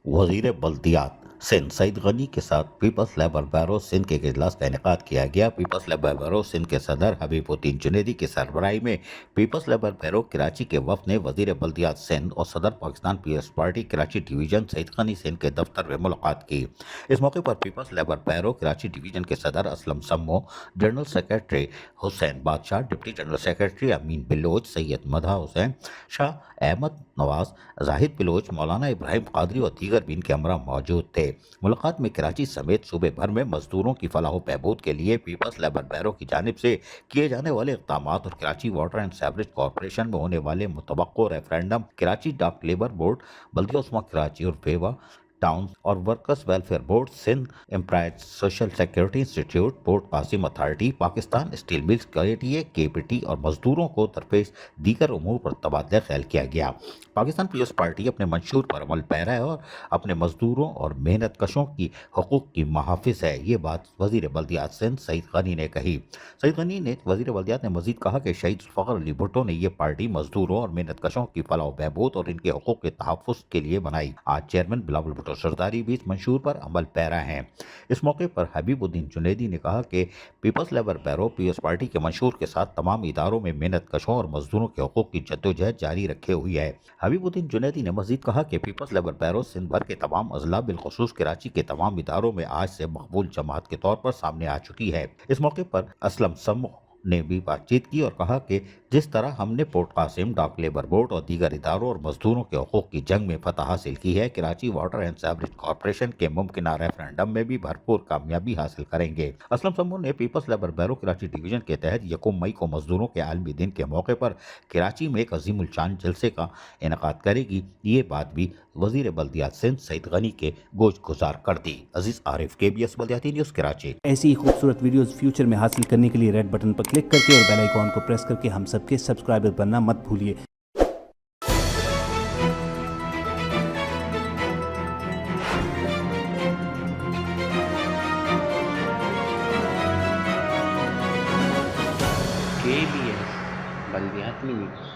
वजीर बल्दियात सिंध सईद गनी के साथ पीपल्स लेबर बैरो सिंध के इजलास का इनेकाद किया गया। पीपल्स लेबर बैरो सिंध के सदर हबीबुद्दीन जुनेदी की सरबराही में पीपल्स लेबर बैरो कराची के वफद ने वजीर बल्दियात सिंध और सदर पाकिस्तान पीपल्स पार्टी कराची डिवीजन सईद गनी सिंध के दफ्तर में मुलाकात की। इस मौके पर पीपल्स लेबर बैरो कराची डिवीजन के सदर Aslam Sammo, general secretary Hussain Badshah, deputy general secretary Amin Baloch, Syed Madha Hussain, Shah Ahmed Nawaz, Zahid Baloch, Maulana Ibrahim Qadri और दीगर भी इनके हमरा मौजूद थे। मुलाकात में कराची समेत सूबे भर में मजदूरों की फलाह बहबूद के लिए पीपल्स लेबर बैरो की जानिब से किए जाने वाले इक़दाम और Karachi water and sewerage corporation में होने वाले मुतवक्को referendum, Karachi dock labour board, बल्दिया उस्मा कराची और वेवा टाउन और workers welfare board, Sindh employees social security institute, port Qasim authority, Pakistan steel mills KPT और मजदूरों को दरपेश दीगर उमूर पर तबादला ख्याल किया गया। पाकिस्तान पीपल्स पार्टी अपने मंशूर पर अमल पैरा है और अपने मजदूरों और मेहनत कशों की हकूक़ की महाफिज है। ये बात वजीर बल्दियात सिंध सईद गनी ने कही। सईद गनी ने वजीर बल्दियात ने मजीद कहा कि शहीद ज़ुल्फ़िकार अली भुट्टो ने यह पार्टी मजदूरों और मेहनत कशों की फलाह बहबूद और इनके हकूक़ के तहफ़्फ़ुज़ के लिए बनाई। आज चेयरमैन बिलावल भुट्टो सरदारी भी इस मंशूर पर अमल पैरा हैं। इस मौके पर हबीबुद्दीन जुनेदी ने कहा कि पीपल्स लेबर बैरो पीपल्स पार्टी के मंशूर के साथ तमाम इदारों में मेहनत कशों और मजदूरों के हकूक़ की जद्दोजहद जारी रखे हुई है। हबीबुद्दीन जुनेदी ने मजीद कहा कि पीपल्स लेबर बैरो सिंध भर के तमाम अजला बिलखुसूस कराची के तमाम इदारों में आज से मकबूल जमात के तौर पर सामने आ चुकी है। इस मौके पर असलम सम्मो ने भी बातचीत की और कहा कि जिस तरह हमने Port Qasim, dock labour board और दीगर इदारों और मजदूरों के हकूक़ की जंग में फतह हासिल की है, Karachi water and sewerage corporation के मुमकिन रेफरेंडम में भी भरपूर कामयाबी हासिल करेंगे। असलम सम्मू ने पीपल्स लेबर बैरो कराची डिवीजन के तहत 1 मई को मजदूरों के आलमी दिन के मौके पर कराची में एक अजीमुल शान जलसे का इनेकाद करेगी। ये बात भी वजीर बल्दियात सिंध सईद गनी के गोश गुजार कर दी। अजीज आरिफ, KBS बल्दियाती न्यूज़ कराची। ऐसी ही खूबसूरत वीडियोस फ्यूचर में हासिल करने के लिए रेड बटन पर क्लिक करके और बेल आइकॉन को प्रेस करके हम सबके सब्सक्राइबर बनना मत भूलिए। KBS बल्दियाती न्यूज़।